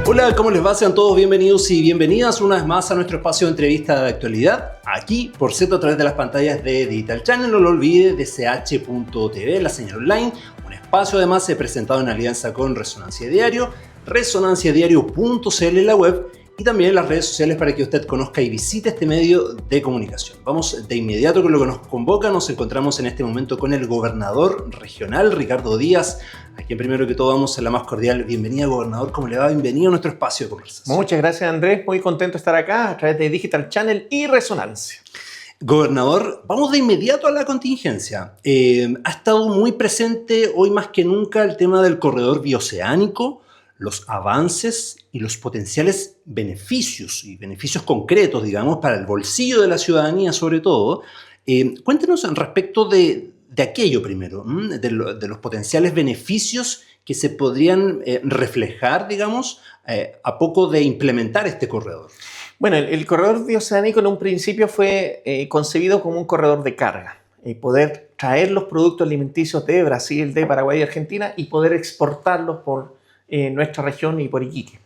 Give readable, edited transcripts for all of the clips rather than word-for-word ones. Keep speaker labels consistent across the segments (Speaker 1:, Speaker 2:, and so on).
Speaker 1: Hola, ¿cómo les va? Sean todos bienvenidos y bienvenidas una vez más a nuestro espacio de entrevista de actualidad, aquí, por cierto, a través de las pantallas de Digital Channel. No lo olvide, de ch.tv, la señal online, un espacio además presentado en alianza con Resonancia Diario, resonanciadiario.cl en la web y también en las redes sociales para que usted conozca y visite este medio de comunicación. Vamos de inmediato con lo que nos convoca. Nos encontramos en este momento con el gobernador regional, Ricardo Díaz, a quien primero que todo damos la más cordial bienvenida. Gobernador, ¿cómo le va? Bienvenido a nuestro espacio de conversación.
Speaker 2: Muchas gracias, Andrés. Muy contento de estar acá a través de Digital Channel y Resonancia.
Speaker 1: Gobernador, vamos de inmediato a la contingencia. Ha estado muy presente hoy más que nunca el tema del corredor bioceánico, los avances y los potenciales beneficios y beneficios concretos, digamos, para el bolsillo de la ciudadanía sobre todo. Cuéntenos respecto de aquello primero, de los potenciales beneficios que se podrían reflejar, digamos, a poco de implementar este corredor.
Speaker 2: Bueno, el corredor bioceánico en un principio fue concebido como un corredor de carga. Poder traer los productos alimenticios de Brasil, de Paraguay y Argentina y poder exportarlos por nuestra región y por Iquique.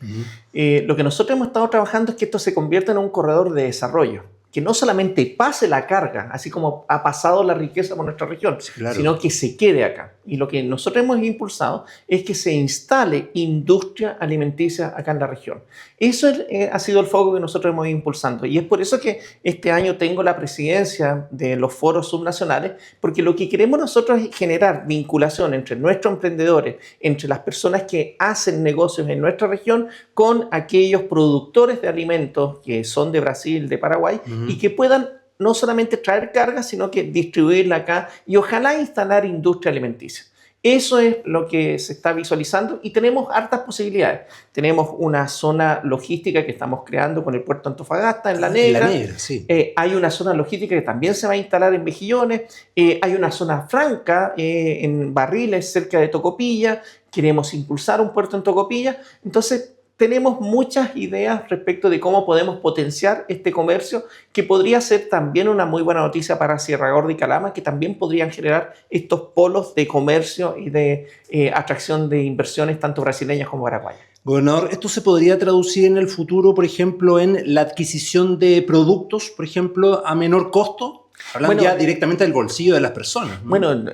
Speaker 2: Lo que nosotros hemos estado trabajando es que esto se convierta en un corredor de desarrollo, que no solamente pase la carga, así como ha pasado la riqueza por nuestra región, sí, claro, sino que se quede acá. Y lo que nosotros hemos impulsado es que se instale industria alimenticia acá en la región. Eso ha sido el foco que nosotros hemos ido impulsando. Y es por eso que este año tengo la presidencia de los foros subnacionales, porque lo que queremos nosotros es generar vinculación entre nuestros emprendedores, entre las personas que hacen negocios en nuestra región, con aquellos productores de alimentos que son de Brasil, de Paraguay, y que puedan no solamente traer carga, sino que distribuirla acá y ojalá instalar industria alimenticia. Eso es lo que se está visualizando y tenemos hartas posibilidades. Tenemos una zona logística que estamos creando con el puerto de Antofagasta, en La Negra. Sí. Hay una zona logística que también se va a instalar en Mejillones. Hay una zona franca en Barriles, cerca de Tocopilla. Queremos impulsar un puerto en Tocopilla. Entonces, tenemos muchas ideas respecto de cómo podemos potenciar este comercio, que podría ser también una muy buena noticia para Sierra Gorda y Calama, que también podrían generar estos polos de comercio y de atracción de inversiones tanto brasileñas como paraguayas.
Speaker 1: Gobernador, ¿esto se podría traducir en el futuro, por ejemplo, en la adquisición de productos, por ejemplo, a menor costo? Hablando ya directamente del bolsillo de las personas, ¿no?
Speaker 2: Bueno,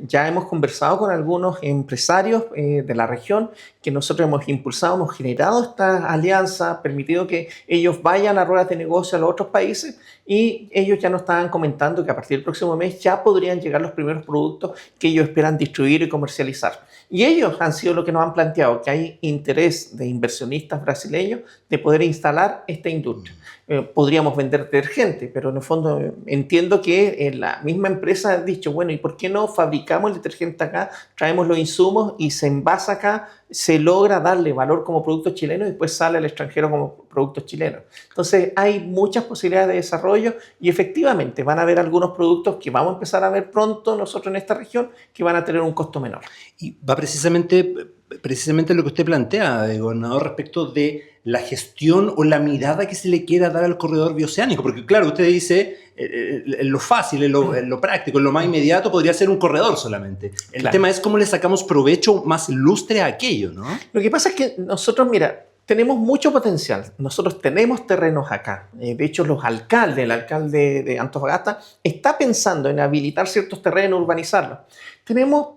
Speaker 2: ya hemos conversado con algunos empresarios de la región que nosotros hemos impulsado, hemos generado esta alianza, permitido que ellos vayan a ruedas de negocio a los otros países y ellos ya nos estaban comentando que a partir del próximo mes ya podrían llegar los primeros productos que ellos esperan distribuir y comercializar. Y ellos han sido lo que nos han planteado, que hay interés de inversionistas brasileños de poder instalar esta industria. Podríamos vender detergente, pero en el fondo entiendo que la misma empresa ha dicho, bueno, ¿y por qué no fabricamos el detergente acá, traemos los insumos y se envasa acá, se logra darle valor como producto chileno y después sale al extranjero como productos chilenos? Entonces hay muchas posibilidades de desarrollo y efectivamente van a haber algunos productos que vamos a empezar a ver pronto nosotros en esta región que van a tener un costo menor.
Speaker 1: Y va precisamente lo que usted plantea, gobernador, respecto de la gestión o la mirada que se le quiera dar al corredor bioceánico, porque claro, usted dice en lo fácil, en lo práctico, en lo más inmediato podría ser un corredor solamente. El tema es cómo le sacamos provecho más lustre a aquello, ¿no?
Speaker 2: Lo que pasa es que nosotros, mira, tenemos mucho potencial. Nosotros tenemos terrenos acá. De hecho, el alcalde de Antofagasta está pensando en habilitar ciertos terrenos, urbanizarlos.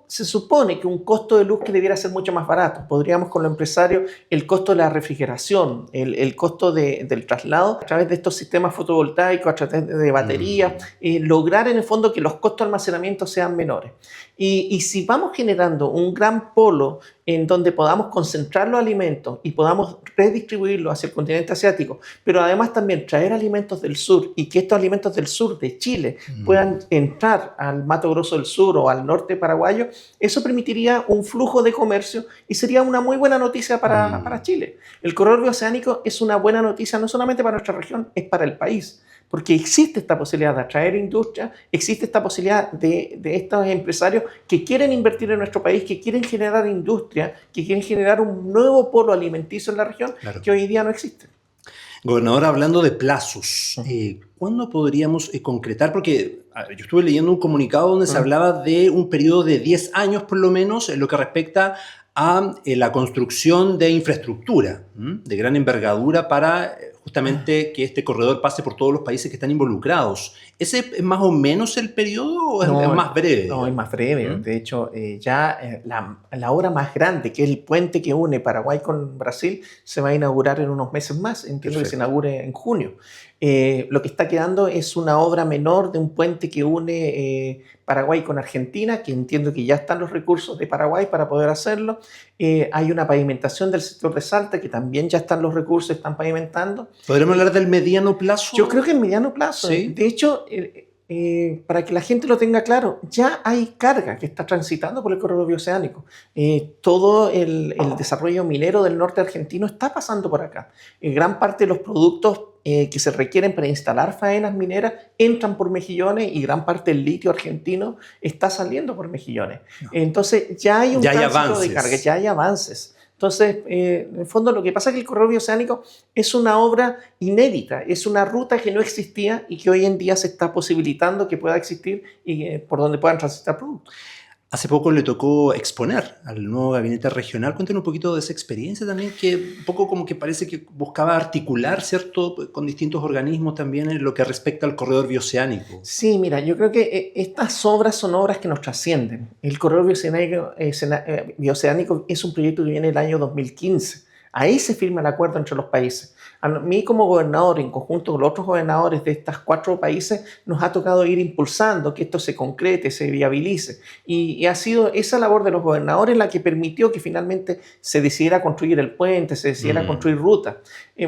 Speaker 2: Se supone que un costo de luz que debiera ser mucho más barato. Podríamos con los empresarios, el costo de la refrigeración, el costo del traslado a través de estos sistemas fotovoltaicos, a través de baterías, lograr en el fondo que los costos de almacenamiento sean menores. Y si vamos generando un gran polo en donde podamos concentrar los alimentos y podamos redistribuirlos hacia el continente asiático, pero además también traer alimentos del sur y que estos alimentos del sur de Chile puedan entrar al Mato Grosso del Sur o al norte paraguayo, eso permitiría un flujo de comercio y sería una muy buena noticia para Chile. El corredor bioceánico es una buena noticia no solamente para nuestra región, es para el país. Porque existe esta posibilidad de atraer industria, existe esta posibilidad de estos empresarios que quieren invertir en nuestro país, que quieren generar industria, que quieren generar un nuevo polo alimenticio en la región, claro, que hoy día no existe.
Speaker 1: Gobernador, hablando de plazos, cuándo podríamos concretar? Porque yo estuve leyendo un comunicado donde se hablaba de un periodo de 10 años por lo menos en lo que respecta a la construcción de infraestructura de gran envergadura para justamente que este corredor pase por todos los países que están involucrados. ¿Ese es más o menos el periodo o es más breve?
Speaker 2: No, es más breve. De hecho, la obra más grande, que es el puente que une Paraguay con Brasil, se va a inaugurar en unos meses más. Entiendo que se inaugure en junio. Lo que está quedando es una obra menor de un puente que une Paraguay con Argentina, que entiendo que ya están los recursos de Paraguay para poder hacerlo. Hay una pavimentación del sector de Salta, que también ya están los recursos, están pavimentando.
Speaker 1: ¿Podremos hablar del mediano plazo?
Speaker 2: Yo creo que en mediano plazo. ¿Sí? De hecho, para que la gente lo tenga claro, ya hay carga que está transitando por el corredor bioceánico. Todo el desarrollo minero del norte argentino está pasando por acá. Gran parte de los productos que se requieren para instalar faenas mineras entran por Mejillones y gran parte del litio argentino está saliendo por Mejillones. Entonces ya hay un tránsito de carga, ya hay avances. Entonces, en el fondo lo que pasa es que el corredor bioceánico es una obra inédita, es una ruta que no existía y que hoy en día se está posibilitando que pueda existir y por donde puedan transitar productos.
Speaker 1: Hace poco le tocó exponer al nuevo gabinete regional. Cuéntenos un poquito de esa experiencia también, que un poco como que parece que buscaba articular, ¿cierto?, con distintos organismos también en lo que respecta al corredor bioceánico.
Speaker 2: Sí, mira, yo creo que estas obras son obras que nos trascienden. El corredor bioceánico es un proyecto que viene del año 2015. Ahí se firma el acuerdo entre los países. A mí como gobernador, en conjunto con los otros gobernadores de estos 4 países, nos ha tocado ir impulsando que esto se concrete, se viabilice. Y ha sido esa labor de los gobernadores la que permitió que finalmente se decidiera construir el puente, se decidiera construir rutas.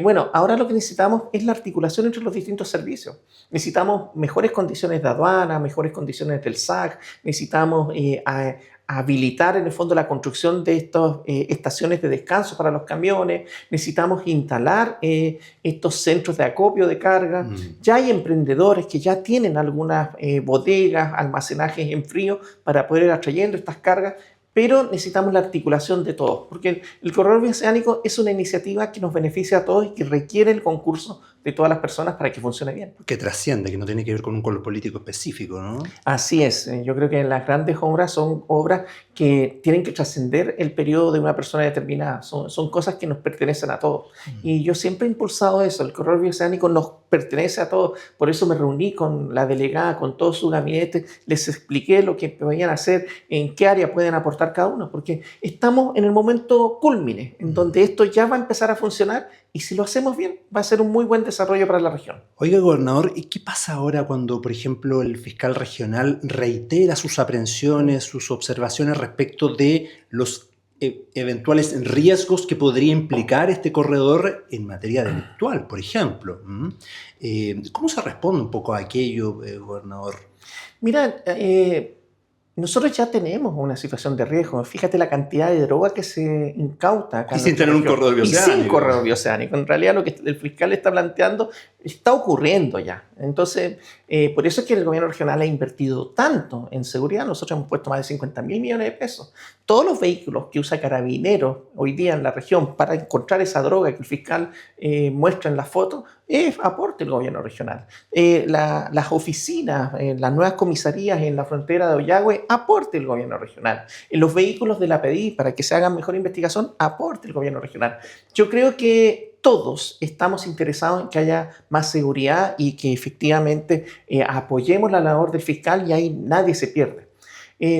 Speaker 2: Bueno, ahora lo que necesitamos es la articulación entre los distintos servicios. Necesitamos mejores condiciones de aduana, mejores condiciones del SAC, necesitamos habilitar en el fondo la construcción de estas estaciones de descanso para los camiones, necesitamos instalar estos centros de acopio de carga. Ya hay emprendedores que ya tienen algunas bodegas, almacenajes en frío para poder ir atrayendo estas cargas, pero necesitamos la articulación de todos, porque el corredor bioceánico es una iniciativa que nos beneficia a todos y que requiere el concurso de todas las personas para que funcione bien.
Speaker 1: Que trasciende, que no tiene que ver con un color político específico, ¿no?
Speaker 2: Así es. Yo creo que las grandes obras son obras que tienen que trascender el periodo de una persona determinada. Son cosas que nos pertenecen a todos. Y yo siempre he impulsado eso. El corredor bioceánico nos pertenece a todos. Por eso me reuní con la delegada, con todo su gabinete. Les expliqué lo que podían hacer, en qué área pueden aportar cada uno. Porque estamos en el momento cúlmine, en donde esto ya va a empezar a funcionar. Y si lo hacemos bien, va a ser un muy buen desarrollo para la región.
Speaker 1: Oiga, gobernador, ¿y qué pasa ahora cuando, por ejemplo, el fiscal regional reitera sus aprehensiones, sus observaciones respecto de los eventuales riesgos que podría implicar este corredor en materia delictual, por ejemplo? ¿Cómo se responde un poco a aquello, gobernador?
Speaker 2: Mira, nosotros ya tenemos una situación de riesgo. Fíjate la cantidad de droga que se incauta acá.
Speaker 1: Y sin tener un corredor bioceánico.
Speaker 2: Y sin corredor bioceánico. En realidad lo que el fiscal está planteando está ocurriendo ya. Entonces, por eso es que el gobierno regional ha invertido tanto en seguridad. Nosotros hemos puesto más de 50.000 millones de pesos. Todos los vehículos que usa Carabineros hoy día en la región para encontrar esa droga que el fiscal muestra en la foto, es aporte del gobierno regional. Las oficinas, las nuevas comisarías en la frontera de Ollagüe, aporte el gobierno regional. Los vehículos de la PDI para que se haga mejor investigación, aporte el gobierno regional. Yo creo que todos estamos interesados en que haya más seguridad y que efectivamente apoyemos la labor del fiscal y ahí nadie se pierde.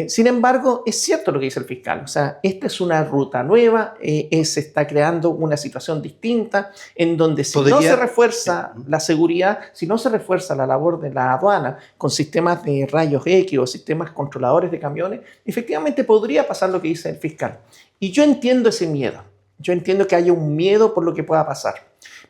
Speaker 2: Sin embargo, es cierto lo que dice el fiscal. O sea, esta es una ruta nueva, se está creando una situación distinta en donde si no se refuerza la seguridad, si no se refuerza la labor de la aduana con sistemas de rayos X o sistemas controladores de camiones, efectivamente podría pasar lo que dice el fiscal. Y yo entiendo ese miedo. Yo entiendo que haya un miedo por lo que pueda pasar.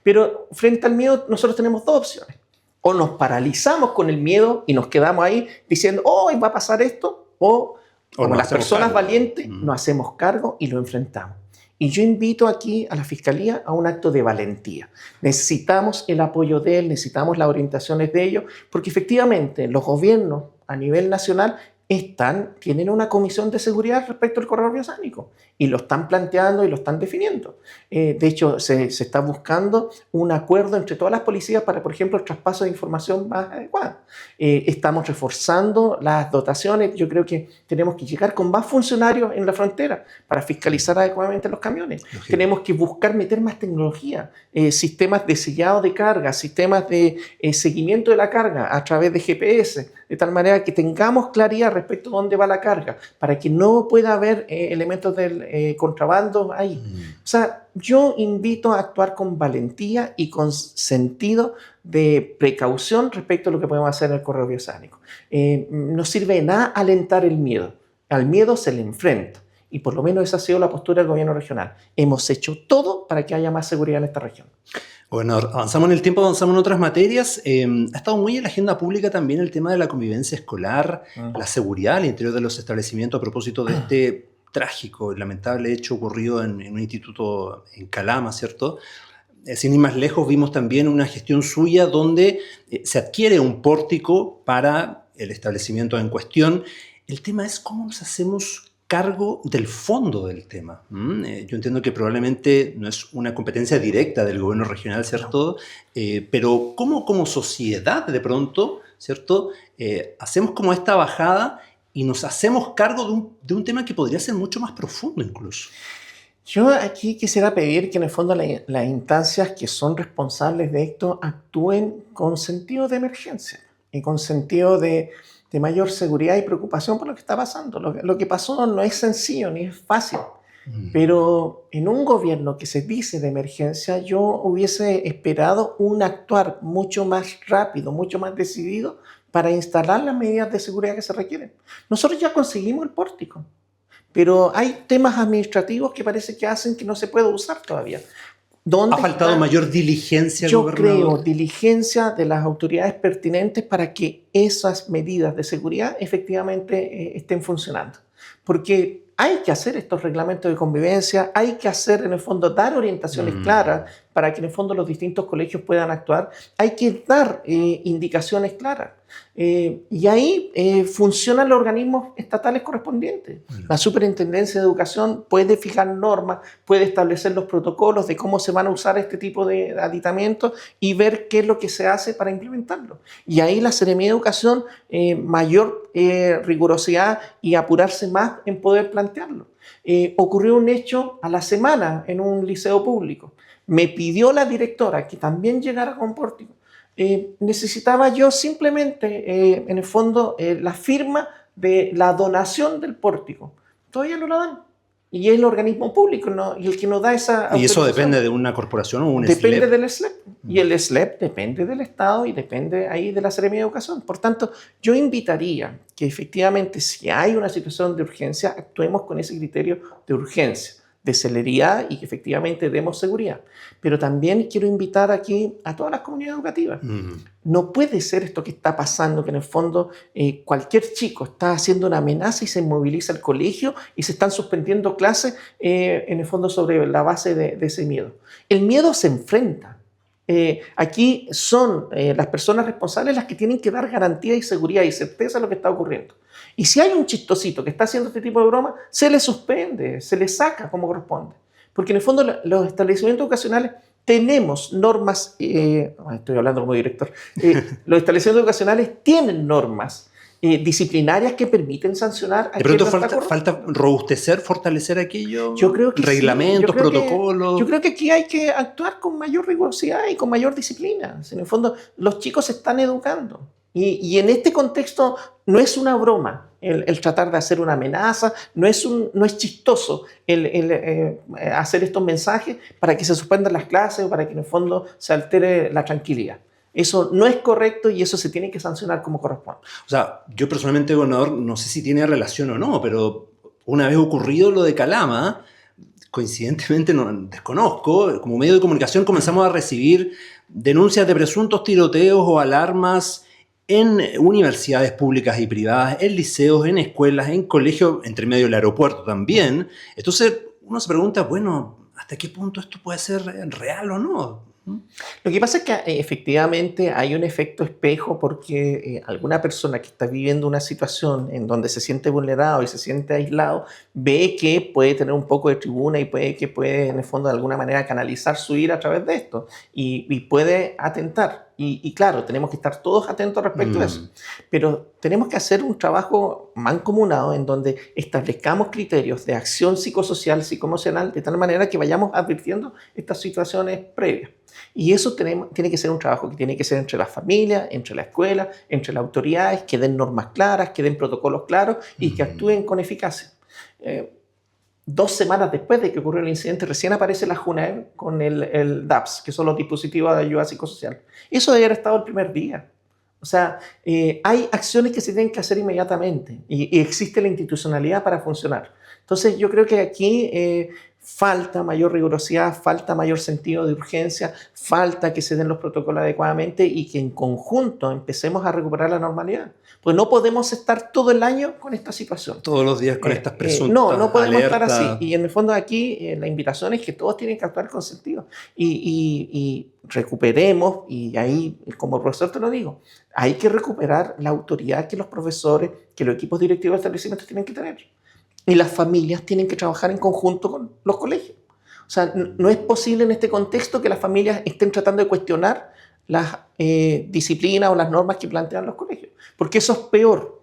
Speaker 2: Pero frente al miedo nosotros tenemos 2 opciones. O nos paralizamos con el miedo y nos quedamos ahí diciendo, oh, va a pasar esto. O como las personas valientes, nos hacemos cargo y lo enfrentamos. Y yo invito aquí a la Fiscalía a un acto de valentía. Necesitamos el apoyo de él, necesitamos las orientaciones de ellos, porque efectivamente los gobiernos a nivel nacional tienen una comisión de seguridad respecto al corredor bioceánico y lo están planteando y lo están definiendo. De hecho, se está buscando un acuerdo entre todas las policías para, por ejemplo, el traspaso de información más adecuado. Estamos reforzando las dotaciones. Yo creo que tenemos que llegar con más funcionarios en la frontera para fiscalizar adecuadamente los camiones. Lógico. Tenemos que buscar meter más tecnología, sistemas de sellado de carga, sistemas de seguimiento de la carga a través de GPS, de tal manera que tengamos claridad respecto a dónde va la carga, para que no pueda haber elementos del contrabando ahí. O sea, yo invito a actuar con valentía y con sentido de precaución respecto a lo que podemos hacer en el corredor bioceánico. No sirve de nada alentar el miedo. Al miedo se le enfrenta. Y por lo menos esa ha sido la postura del gobierno regional. Hemos hecho todo para que haya más seguridad en esta región.
Speaker 1: Bueno, avanzamos en el tiempo, avanzamos en otras materias. Ha estado muy en la agenda pública también el tema de la convivencia escolar, la seguridad al interior de los establecimientos a propósito de este trágico y lamentable hecho ocurrido en un instituto en Calama, ¿cierto? Sin ir más lejos, vimos también una gestión suya donde se adquiere un pórtico para el establecimiento en cuestión. El tema es cómo nos hacemos cargo del fondo del tema. Yo entiendo que probablemente no es una competencia directa del gobierno regional, ¿cierto? Pero ¿cómo como sociedad de pronto, ¿cierto? Hacemos como esta bajada y nos hacemos cargo de un tema que podría ser mucho más profundo incluso.
Speaker 2: Yo aquí quisiera pedir que en el fondo las instancias que son responsables de esto actúen con sentido de emergencia y con sentido de mayor seguridad y preocupación por lo que está pasando. Lo que pasó no es sencillo ni es fácil, pero en un gobierno que se dice de emergencia, yo hubiese esperado un actuar mucho más rápido, mucho más decidido para instalar las medidas de seguridad que se requieren. Nosotros ya conseguimos el pórtico, pero hay temas administrativos que parece que hacen que no se pueda usar todavía.
Speaker 1: ¿Ha faltado mayor diligencia?
Speaker 2: Yo creo diligencia de las autoridades pertinentes para que esas medidas de seguridad efectivamente estén funcionando. Porque hay que hacer estos reglamentos de convivencia, hay que hacer en el fondo, dar orientaciones claras para que en el fondo los distintos colegios puedan actuar, hay que dar indicaciones claras. Y ahí funcionan los organismos estatales correspondientes. La Superintendencia de Educación puede fijar normas, puede establecer los protocolos de cómo se van a usar este tipo de aditamentos y ver qué es lo que se hace para implementarlo. Y ahí la Seremía de Educación, mayor rigurosidad y apurarse más en poder plantearlo. Ocurrió un hecho a la semana en un liceo público. Me pidió la directora que también llegara con pórtico. Necesitaba yo simplemente, en el fondo, la firma de la donación del pórtico. Todavía no la dan. Y es el organismo público, ¿no? Y el que nos da esa autorización.
Speaker 1: ¿Y eso depende de una corporación o un SLEP?
Speaker 2: Depende del SLEP. Y el SLEP depende del Estado y depende ahí de la Seremía de Educación. Por tanto, yo invitaría que efectivamente, si hay una situación de urgencia, actuemos con ese criterio de urgencia, de celeridad y que efectivamente demos seguridad. Pero también quiero invitar aquí a todas las comunidades educativas. No puede ser esto que está pasando, que en el fondo cualquier chico está haciendo una amenaza y se moviliza al colegio y se están suspendiendo clases en el fondo sobre la base de ese miedo. El miedo se enfrenta. Aquí son las personas responsables las que tienen que dar garantía y seguridad y certeza de lo que está ocurriendo. Y si hay un chistosito que está haciendo este tipo de broma, se le suspende, se le saca como corresponde. Porque en el fondo los establecimientos educacionales tenemos normas, estoy hablando como director, los establecimientos educacionales tienen normas disciplinarias que permiten sancionar a quien no está correcto.
Speaker 1: Falta robustecer, fortalecer aquello,
Speaker 2: yo creo que
Speaker 1: reglamentos,
Speaker 2: sí.
Speaker 1: protocolos.
Speaker 2: Yo creo que aquí hay que actuar con mayor rigurosidad y con mayor disciplina. En el fondo, los chicos se están educando. Y en este contexto no es una broma el tratar de hacer una amenaza, no es chistoso el hacer estos mensajes para que se suspendan las clases o para que en el fondo se altere la tranquilidad. Eso no es correcto y eso se tiene que sancionar como corresponde.
Speaker 1: O sea, yo personalmente, gobernador, no sé si tiene relación o no, pero una vez ocurrido lo de Calama, coincidentemente, desconozco, como medio de comunicación comenzamos a recibir denuncias de presuntos tiroteos o alarmas en universidades públicas y privadas, en liceos, en escuelas, en colegios, entre medio del aeropuerto también. Entonces uno se pregunta, bueno, ¿hasta qué punto esto puede ser real o no?
Speaker 2: Lo que pasa es que efectivamente hay un efecto espejo porque alguna persona que está viviendo una situación en donde se siente vulnerado y se siente aislado, ve que puede tener un poco de tribuna y puede en el fondo de alguna manera canalizar su ira a través de esto y puede atentar. Y claro, tenemos que estar todos atentos respecto a eso. Pero tenemos que hacer un trabajo mancomunado en donde establezcamos criterios de acción psicosocial, psicoemocional, de tal manera que vayamos advirtiendo estas situaciones previas. Y eso tiene que ser un trabajo que tiene que ser entre las familias, entre la escuela, entre las autoridades, que den normas claras, que den protocolos claros y que actúen con eficacia. 2 semanas después de que ocurrió el incidente, recién aparece la JUNAEV con el DAPS, que son los dispositivos de ayuda psicosocial. Eso debe haber estado el primer día. O sea, hay acciones que se tienen que hacer inmediatamente y existe la institucionalidad para funcionar. Entonces, yo creo que aquí falta mayor rigurosidad, falta mayor sentido de urgencia, falta que se den los protocolos adecuadamente y que en conjunto empecemos a recuperar la normalidad. Pues no podemos estar todo el año con esta situación.
Speaker 1: Todos los días con estas presuntas
Speaker 2: no podemos
Speaker 1: alertas.
Speaker 2: estar así. Y en el fondo aquí la invitación es que todos tienen que actuar con sentido. Y recuperemos, y ahí como profesor te lo digo, hay que recuperar la autoridad que los profesores, que los equipos directivos de establecimientos tienen que tener. Y las familias tienen que trabajar en conjunto con los colegios. O sea, no es posible en este contexto que las familias estén tratando de cuestionar las disciplinas o las normas que plantean los colegios, porque eso es peor.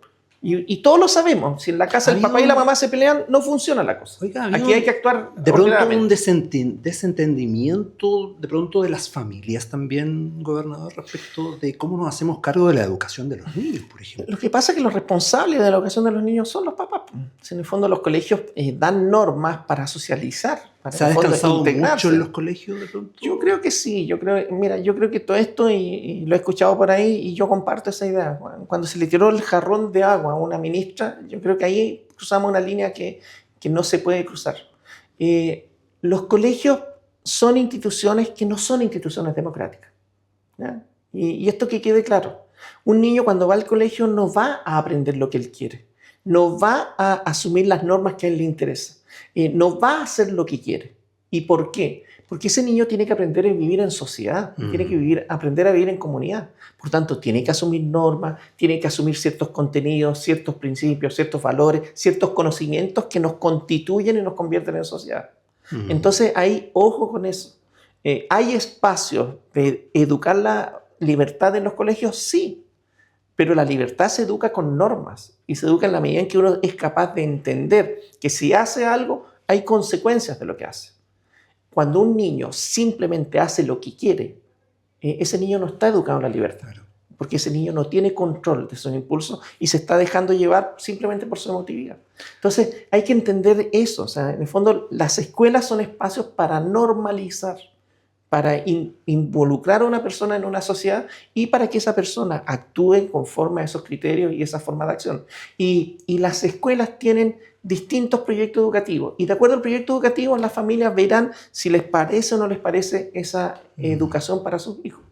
Speaker 2: Y todos lo sabemos. Si en la casa el papá y la mamá se pelean, no funciona la cosa.
Speaker 1: Oiga,
Speaker 2: aquí hay que actuar
Speaker 1: de pronto un desentendimiento de pronto de las familias también, gobernador, respecto de cómo nos hacemos cargo de la educación de los niños, por ejemplo.
Speaker 2: Lo que pasa es que los responsables de la educación de los niños son los papás. En el fondo los colegios dan normas para socializar.
Speaker 1: ¿Se ha descansado mucho en los colegios de pronto?
Speaker 2: Yo creo que sí. Yo creo que todo esto, y lo he escuchado por ahí, y yo comparto esa idea. Cuando se le tiró el jarrón de agua a una ministra, yo creo que ahí cruzamos una línea que no se puede cruzar. Los colegios son instituciones que no son instituciones democráticas, ¿ya? Y esto que quede claro. Un niño cuando va al colegio no va a aprender lo que él quiere, no va a asumir las normas que a él le interesan. No va a hacer lo que quiere. ¿Y por qué? Porque ese niño tiene que aprender a vivir en sociedad, tiene que aprender a vivir en comunidad. Por tanto, tiene que asumir normas, tiene que asumir ciertos contenidos, ciertos principios, ciertos valores, ciertos conocimientos que nos constituyen y nos convierten en sociedad. Entonces, hay ojo con eso. ¿Hay espacios de educar la libertad en los colegios? Sí. Pero la libertad se educa con normas y se educa en la medida en que uno es capaz de entender que si hace algo, hay consecuencias de lo que hace. Cuando un niño simplemente hace lo que quiere, ese niño no está educado en la libertad, porque ese niño no tiene control de sus impulsos y se está dejando llevar simplemente por su emotividad. Entonces, hay que entender eso. O sea, en el fondo, las escuelas son espacios para normalizar, para involucrar a una persona en una sociedad y para que esa persona actúe conforme a esos criterios y esa forma de acción. Y las escuelas tienen distintos proyectos educativos y de acuerdo al proyecto educativo las familias verán si les parece o no les parece esa educación para sus hijos.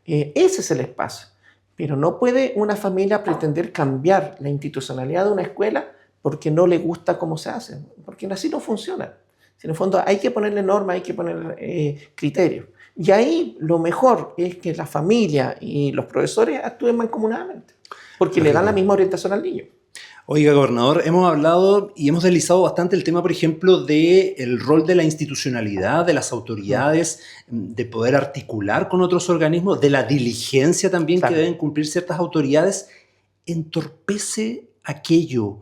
Speaker 2: Ese es el espacio. Pero no puede una familia pretender cambiar la institucionalidad de una escuela porque no le gusta cómo se hace, porque así no funciona. En el fondo hay que ponerle normas, hay que ponerle criterios. Y ahí lo mejor es que la familia y los profesores actúen mancomunadamente, porque le dan la misma orientación al niño.
Speaker 1: Oiga, gobernador, hemos hablado y hemos deslizado bastante el tema, por ejemplo, del rol de la institucionalidad, de las autoridades, de poder articular con otros organismos, de la diligencia también que deben cumplir ciertas autoridades. ¿Entorpece aquello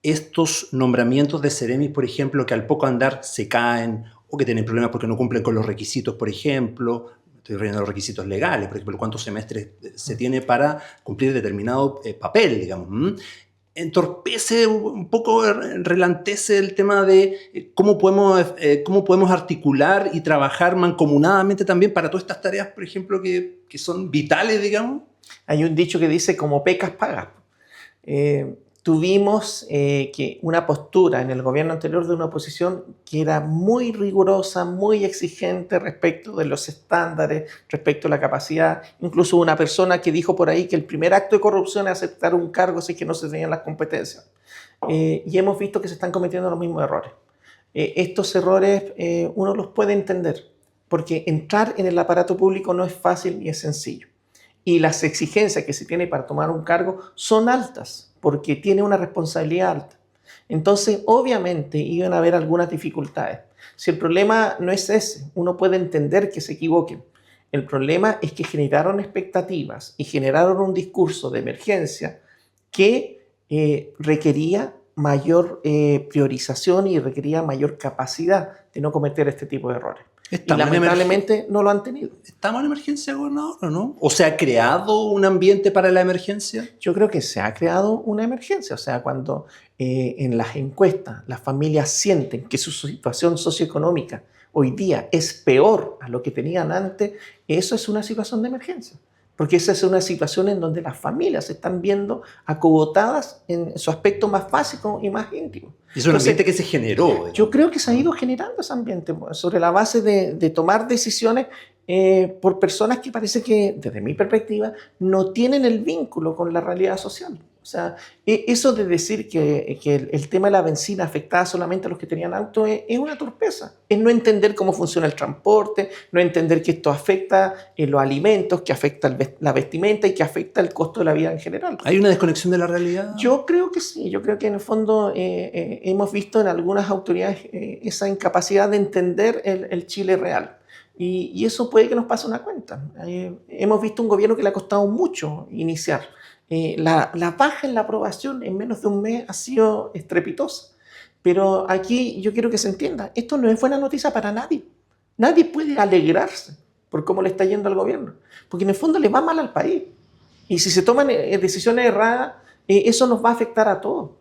Speaker 1: estos nombramientos de seremis, por ejemplo, que al poco andar se caen o que tienen problemas porque no cumplen con los requisitos, por ejemplo? Estoy refiriendo a los requisitos legales, por ejemplo, cuántos semestres se tiene para cumplir determinado papel, digamos. Entorpece un poco, relantece el tema de cómo podemos articular y trabajar mancomunadamente también para todas estas tareas, por ejemplo, que son vitales, digamos.
Speaker 2: Hay un dicho que dice, como pecas, pagas. Tuvimos que una postura en el gobierno anterior de una oposición que era muy rigurosa, muy exigente respecto de los estándares, respecto a la capacidad. Incluso una persona que dijo por ahí que el primer acto de corrupción es aceptar un cargo si es que no se tenían las competencias. Y hemos visto que se están cometiendo los mismos errores. Estos errores uno los puede entender, porque entrar en el aparato público no es fácil ni es sencillo. Y las exigencias que se tiene para tomar un cargo son altas, porque tiene una responsabilidad alta. Entonces, obviamente, iban a haber algunas dificultades. Si el problema no es ese, uno puede entender que se equivoquen. El problema es que generaron expectativas y generaron un discurso de emergencia que requería mayor priorización y requería mayor capacidad de no cometer este tipo de errores. Y lamentablemente no lo han tenido.
Speaker 1: ¿Estamos en emergencia, gobernador, o no? ¿O se ha creado un ambiente para la emergencia?
Speaker 2: Yo creo que se ha creado una emergencia. O sea, cuando en las encuestas las familias sienten que su situación socioeconómica hoy día es peor a lo que tenían antes, eso es una situación de emergencia. Porque esa es una situación en donde las familias se están viendo acogotadas en su aspecto más básico y más íntimo.
Speaker 1: Y es un ambiente que se generó. Digamos.
Speaker 2: Yo creo que se ha ido generando ese ambiente sobre la base de tomar decisiones por personas que parece que, desde mi perspectiva, no tienen el vínculo con la realidad social. O sea, eso de decir que el tema de la benzina afectaba solamente a los que tenían auto es una torpeza. Es no entender cómo funciona el transporte, no entender que esto afecta los alimentos, que afecta la vestimenta y que afecta el costo de la vida en general.
Speaker 1: ¿Hay una desconexión de la realidad?
Speaker 2: Yo creo que sí. Yo creo que en el fondo hemos visto en algunas autoridades esa incapacidad de entender el Chile real. Y eso puede que nos pase una cuenta. Hemos visto un gobierno que le ha costado mucho iniciar. La baja en la aprobación en menos de un mes ha sido estrepitosa. Pero aquí yo quiero que se entienda, esto no es buena noticia para nadie. Nadie puede alegrarse por cómo le está yendo al gobierno, porque en el fondo le va mal al país. Y si se toman decisiones erradas, eso nos va a afectar a todos.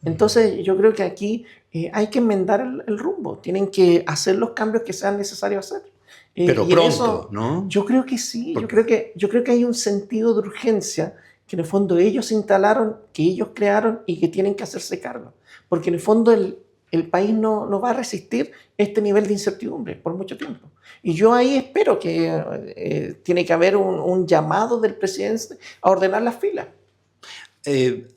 Speaker 2: Entonces yo creo que aquí hay que enmendar el rumbo. Tienen que hacer los cambios que sean necesarios hacer.
Speaker 1: Pero pronto, eso, ¿no?
Speaker 2: Yo creo que sí. Yo creo que hay un sentido de urgencia que en el fondo ellos instalaron, que ellos crearon y que tienen que hacerse cargo. Porque en el fondo el país no va a resistir este nivel de incertidumbre por mucho tiempo. Y yo ahí espero que tiene que haber un llamado del presidente a ordenar las filas.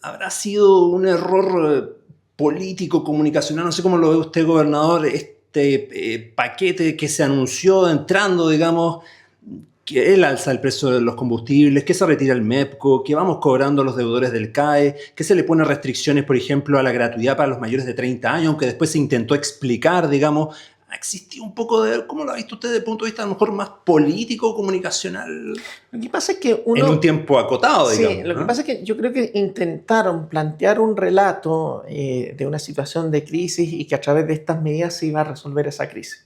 Speaker 1: ¿Habrá sido un error político, comunicacional? No sé cómo lo ve usted, gobernador, este paquete que se anunció entrando, digamos, que él alza el precio de los combustibles, que se retira el MEPCO, que vamos cobrando a los deudores del CAE, que se le pone restricciones, por ejemplo, a la gratuidad para los mayores de 30 años, aunque después se intentó explicar, digamos, existía un poco de... ¿Cómo lo ha visto usted desde el punto de vista a lo mejor más político, comunicacional?
Speaker 2: Lo que pasa es que
Speaker 1: en un tiempo acotado, digamos.
Speaker 2: Sí, lo que pasa es que yo creo que intentaron plantear un relato de una situación de crisis y que a través de estas medidas se iba a resolver esa crisis.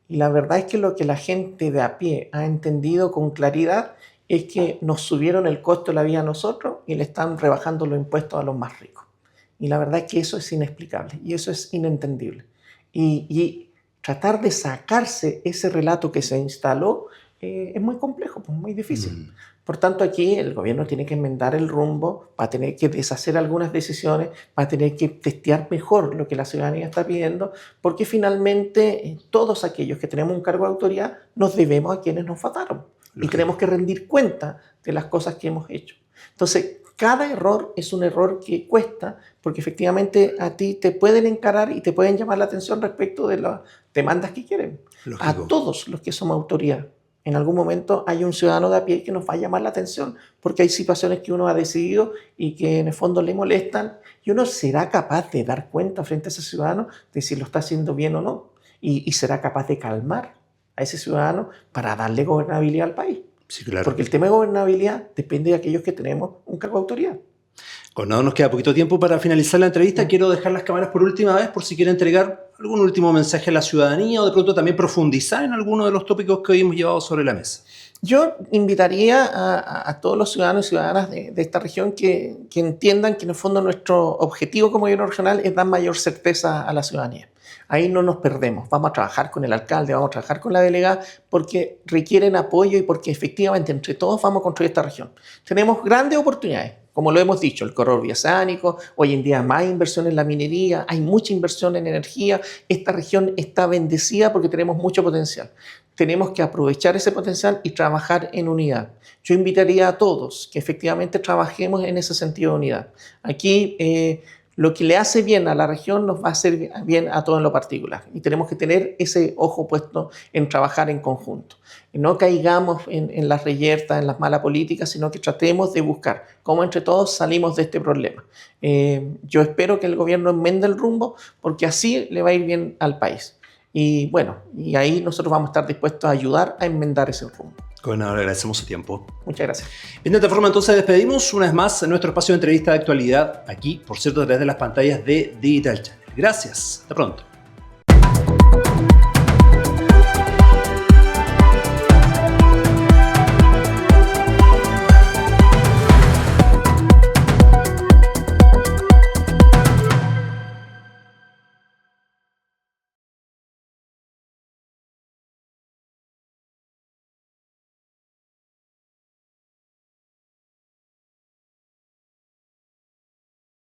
Speaker 2: Y la verdad es que lo que la gente de a pie ha entendido con claridad es que nos subieron el costo de la vida a nosotros y le están rebajando los impuestos a los más ricos. Y la verdad es que eso es inexplicable y eso es inentendible. Y tratar de sacarse ese relato que se instaló es muy complejo, pues muy difícil. Por tanto, aquí el gobierno tiene que enmendar el rumbo, va a tener que deshacer algunas decisiones, va a tener que testear mejor lo que la ciudadanía está pidiendo, porque finalmente todos aquellos que tenemos un cargo de autoridad nos debemos a quienes nos votaron y tenemos que rendir cuenta de las cosas que hemos hecho. Entonces, cada error es un error que cuesta, porque efectivamente a ti te pueden encarar y te pueden llamar la atención respecto de las demandas que quieren. Lógico. A todos los que somos autoridad. En algún momento hay un ciudadano de a pie que nos va a llamar la atención porque hay situaciones que uno ha decidido y que en el fondo le molestan y uno será capaz de dar cuenta frente a ese ciudadano de si lo está haciendo bien o no y será capaz de calmar a ese ciudadano para darle gobernabilidad al país.
Speaker 1: Sí, claro.
Speaker 2: Porque el tema de gobernabilidad depende de aquellos que tenemos un cargo de autoridad.
Speaker 1: Cuando nos queda poquito tiempo para finalizar la entrevista, quiero dejar las cámaras por última vez por si quiere entregar algún último mensaje a la ciudadanía o de pronto también profundizar en alguno de los tópicos que hoy hemos llevado sobre la mesa.
Speaker 2: Yo invitaría a todos los ciudadanos y ciudadanas de esta región que entiendan que en el fondo nuestro objetivo como gobierno regional es dar mayor certeza a la ciudadanía. Ahí no nos perdemos, vamos a trabajar con el alcalde, vamos a trabajar con la delegada porque requieren apoyo y porque efectivamente entre todos vamos a construir esta región. Tenemos grandes oportunidades. Como lo hemos dicho, el corredor bioceánico, hoy en día más inversión en la minería, hay mucha inversión en energía, esta región está bendecida porque tenemos mucho potencial. Tenemos que aprovechar ese potencial y trabajar en unidad. Yo invitaría a todos que efectivamente trabajemos en ese sentido de unidad. Aquí lo que le hace bien a la región nos va a hacer bien a todo en lo particular. Y tenemos que tener ese ojo puesto en trabajar en conjunto. Y no caigamos en las reyertas, en las malas políticas, sino que tratemos de buscar cómo entre todos salimos de este problema. Yo espero que el gobierno enmende el rumbo, porque así le va a ir bien al país. Y bueno, y ahí nosotros vamos a estar dispuestos a ayudar a enmendar ese rumbo.
Speaker 1: Gobernador, agradecemos su tiempo.
Speaker 2: Muchas gracias.
Speaker 1: Bien, de esta forma entonces despedimos una vez más nuestro espacio de entrevista de actualidad aquí, por cierto, a través de las pantallas de Digital Channel. Gracias. Hasta pronto.